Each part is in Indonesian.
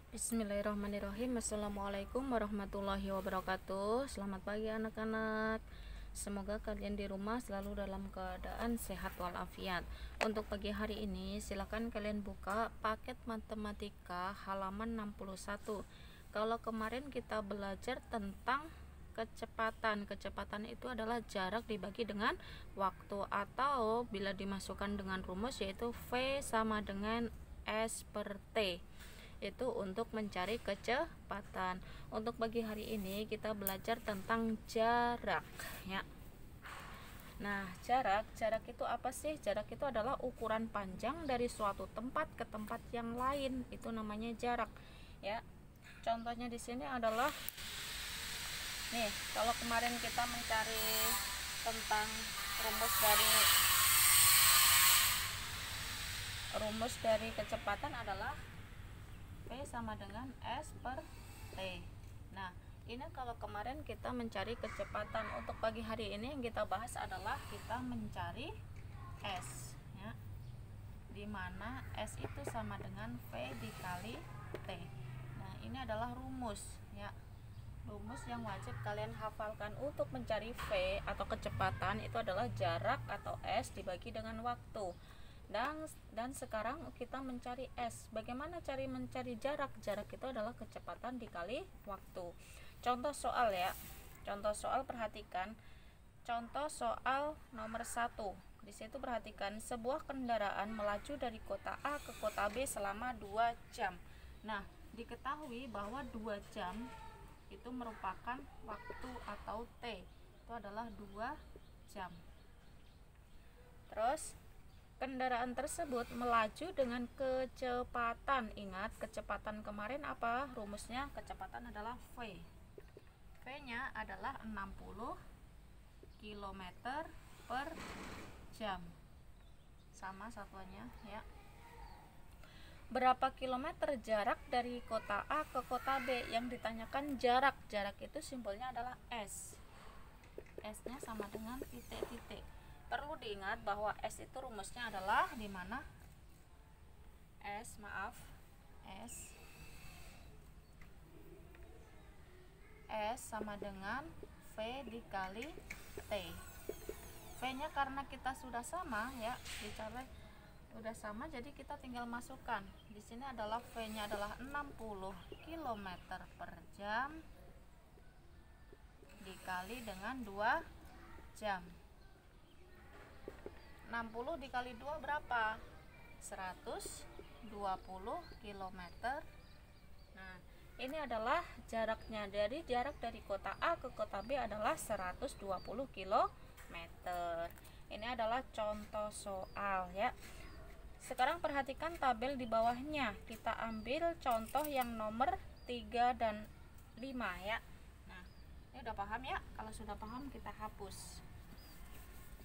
Bismillahirrahmanirrahim. Assalamualaikum warahmatullahi wabarakatuh. Selamat pagi anak-anak. Semoga kalian di rumah selalu dalam keadaan sehat walafiat. Untuk pagi hari ini silakan kalian buka paket matematika halaman 61. Kalau kemarin kita belajar tentang kecepatan itu adalah jarak dibagi dengan waktu, atau bila dimasukkan dengan rumus yaitu V sama dengan S per T, itu untuk mencari kecepatan. Untuk pagi hari ini kita belajar tentang jarak ya. Nah, jarak itu apa sih? Jarak itu adalah ukuran panjang dari suatu tempat ke tempat yang lain. Itu namanya jarak ya. Contohnya di sini adalah nih, kalau kemarin kita mencari tentang rumus dari kecepatan adalah V sama dengan S per T. Nah, ini kalau kemarin kita mencari kecepatan, untuk pagi hari ini yang kita bahas adalah kita mencari S ya. Dimana S itu sama dengan V dikali T. Nah, ini adalah rumus ya. Rumus yang wajib kalian hafalkan untuk mencari V atau kecepatan itu adalah jarak atau S dibagi dengan waktu. Dan sekarang kita mencari S. Bagaimana cara mencari jarak? Jarak itu adalah kecepatan dikali waktu. Contoh soal ya. Contoh soal, perhatikan. Contoh soal nomor 1. Di situ perhatikan, sebuah kendaraan melaju dari kota A ke kota B selama 2 jam. Nah, diketahui bahwa 2 jam itu merupakan waktu atau T. Itu adalah 2 jam. Terus kendaraan tersebut melaju dengan kecepatan. Ingat, kecepatan kemarin apa rumusnya? Kecepatan adalah V. V-nya adalah 60 km per jam. Sama satuannya ya. Berapa kilometer jarak dari kota A ke kota B? Yang ditanyakan jarak. Jarak itu simbolnya adalah S. S-nya sama dengan titik-titik. Perlu diingat bahwa S itu rumusnya adalah di mana S sama dengan V dikali T. V-nya karena kita sudah sama ya, dicapai udah sama, jadi kita tinggal masukkan. Di sini adalah V-nya adalah 60 km per jam dikali dengan 2 jam. 60 dikali 2 berapa? 120 km. Nah, ini adalah jaraknya. Jadi jarak dari kota A ke kota B adalah 120 km. Ini adalah contoh soal ya. Sekarang perhatikan tabel di bawahnya. Kita ambil contoh yang nomor 3 dan 5 ya. Nah, ini udah paham ya? Kalau sudah paham kita hapus.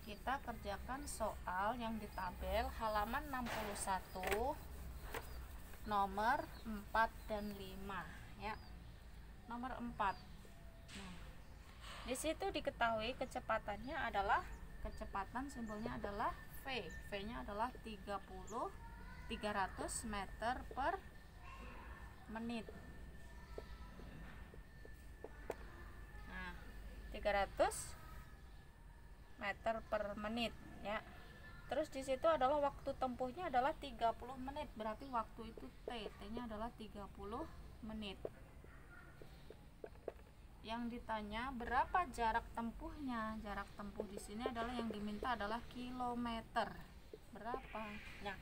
Kita kerjakan soal yang di tabel halaman 61 nomor 4 dan 5 ya. Nomor 4. Nah, di situ diketahui kecepatannya adalah, kecepatan simbolnya adalah V. V-nya adalah 300 meter per menit. Nah, 300 meter per menit ya. Terus di situ adalah waktu tempuhnya adalah 30 menit. Berarti waktu itu T-nya adalah 30 menit. Yang ditanya berapa jarak tempuhnya? Jarak tempuh di sini adalah yang diminta adalah kilometer. Berapa? Nah,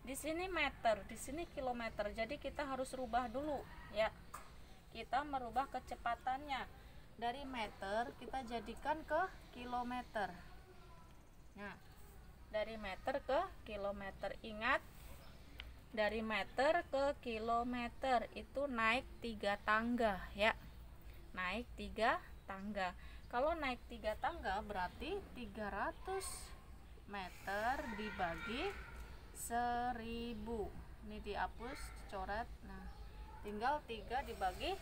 di sini meter, di sini kilometer. Jadi kita harus rubah dulu ya. Kita merubah kecepatannya. Dari meter kita jadikan ke kilometer. Nah, dari meter ke kilometer. Ingat, dari meter ke kilometer itu naik 3 tangga ya. Naik 3 tangga. Kalau naik 3 tangga berarti 300 meter dibagi 1000. Ini dihapus, coret. Nah, tinggal 3 dibagi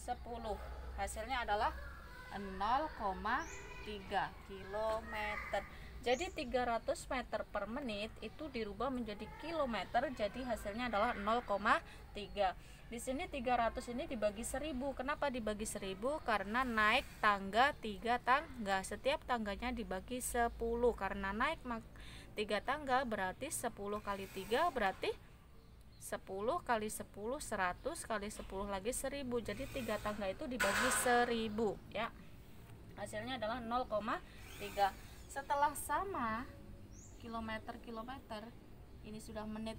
10. Hasilnya adalah 0,3 km. Jadi 300 meter per menit itu dirubah menjadi kilometer, jadi hasilnya adalah 0,3. Di sini 300 ini dibagi 1000. Kenapa dibagi 1000? Karena naik tangga 3 tangga. Setiap tangganya dibagi 10. Karena naik 3 tangga berarti 10 kali 3 berarti 10 kali 10 100 kali 10 lagi 1000. Jadi 3 tangga itu dibagi 1000 ya. Hasilnya adalah 0,3. Setelah sama kilometer, ini sudah menit,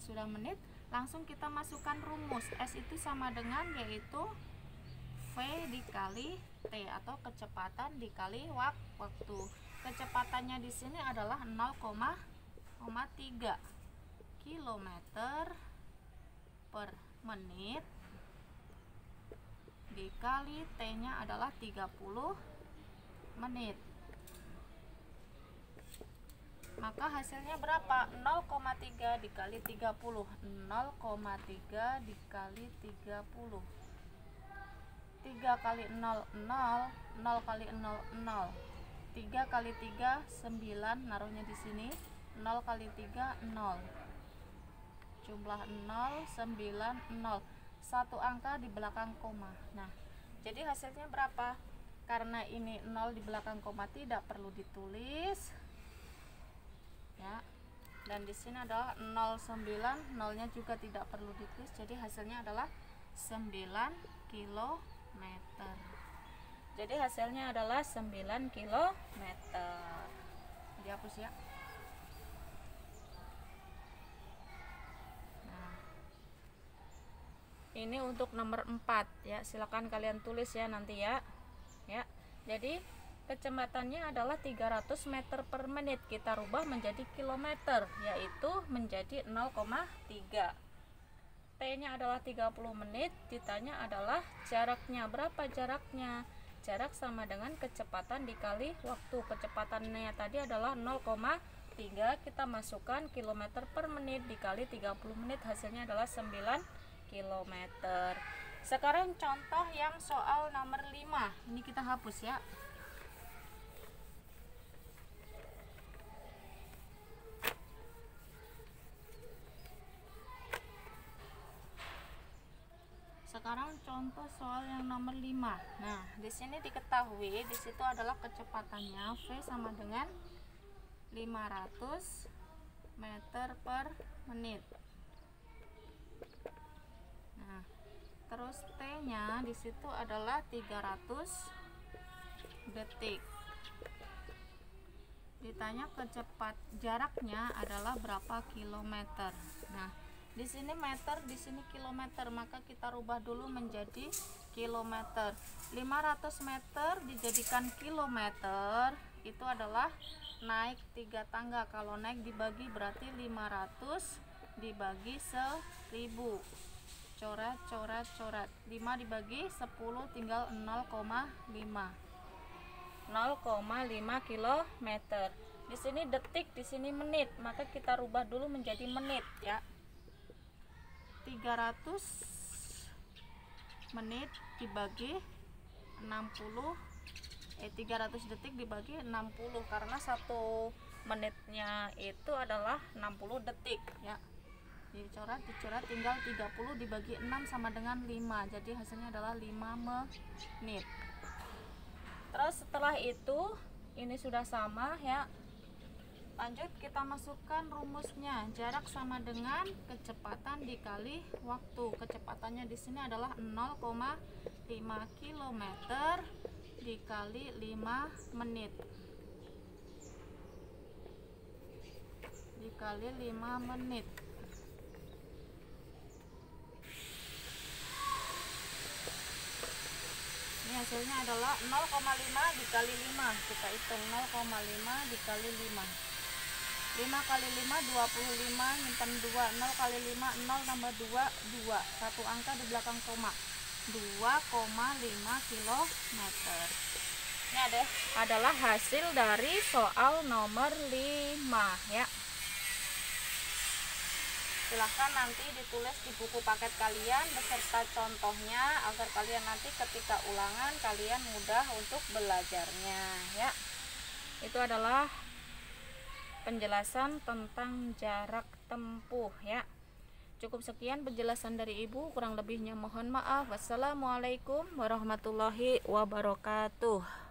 langsung kita masukkan rumus. S itu sama dengan yaitu V dikali T atau kecepatan dikali waktu. Kecepatannya di sini adalah 0,3 kilometer per menit dikali T-nya adalah 30 menit. Maka hasilnya berapa? 0,3 dikali 30. 0,3 dikali 30. 3 kali 0, 0. 0 kali 0, 0. 3 kali 3, 9. Naruhnya di sini. 0 kali 3, 0. Jumlah 0, 9, 0. Satu angka di belakang koma. Nah, jadi hasilnya berapa? Karena ini 0 di belakang koma tidak perlu ditulis. Ya, dan di sini adalah 09, nolnya juga tidak perlu ditulis, jadi hasilnya adalah 9 km. Jadi hasilnya adalah 9 km. Dihapus ya. Nah, ini untuk nomor 4 ya, silakan kalian tulis ya nanti ya. Ya, jadi kecepatannya adalah 300 meter per menit, kita rubah menjadi kilometer, yaitu menjadi 0,3. T-nya adalah 30 menit, ditanya adalah jaraknya. Berapa jaraknya? Jarak sama dengan kecepatan dikali waktu. Kecepatannya tadi adalah 0,3, kita masukkan kilometer per menit dikali 30 menit, hasilnya adalah 9 km. Sekarang contoh yang soal nomor 5, ini kita hapus ya. Sekarang contoh soal yang nomor 5. Nah, di sini diketahui di situ adalah kecepatannya V sama dengan 500 meter per menit. Nah, terus T-nya di situ adalah 300 detik. Ditanya jaraknya adalah berapa kilometer. Nah, di sini meter, di sini kilometer, maka kita rubah dulu menjadi kilometer. 500 meter dijadikan kilometer itu adalah naik 3 tangga. Kalau naik dibagi berarti 500 dibagi 1000. Coret, 5 dibagi 10 tinggal 0,5. 0,5 kilometer. Di sini detik, di sini menit, maka kita rubah dulu menjadi menit ya. 300 menit dibagi 60, 300 detik dibagi 60, karena 1 menitnya itu adalah 60 detik ya. Dicoret tinggal 30 dibagi 6 sama dengan 5, jadi hasilnya adalah 5 menit. Terus setelah itu ini sudah sama ya. Lanjut kita masukkan rumusnya. Jarak sama dengan kecepatan dikali waktu. Kecepatannya di sini adalah 0,5 km dikali 5 menit. Dikali 5 menit. Ini hasilnya adalah 0,5 dikali 5. Kita hitung 0,5 dikali 5. 5 kali 5 25, nyimpan 2. 0 kali 5 0 tambah 2 2. Satu angka di belakang koma. 2,5 km. Ini adalah hasil dari soal nomor 5 ya. Silahkan nanti ditulis di buku paket kalian beserta contohnya agar kalian nanti ketika ulangan kalian mudah untuk belajarnya ya. Itu adalah penjelasan tentang jarak tempuh ya. Cukup sekian penjelasan dari Ibu, kurang lebihnya mohon maaf. Wassalamualaikum warahmatullahi wabarakatuh.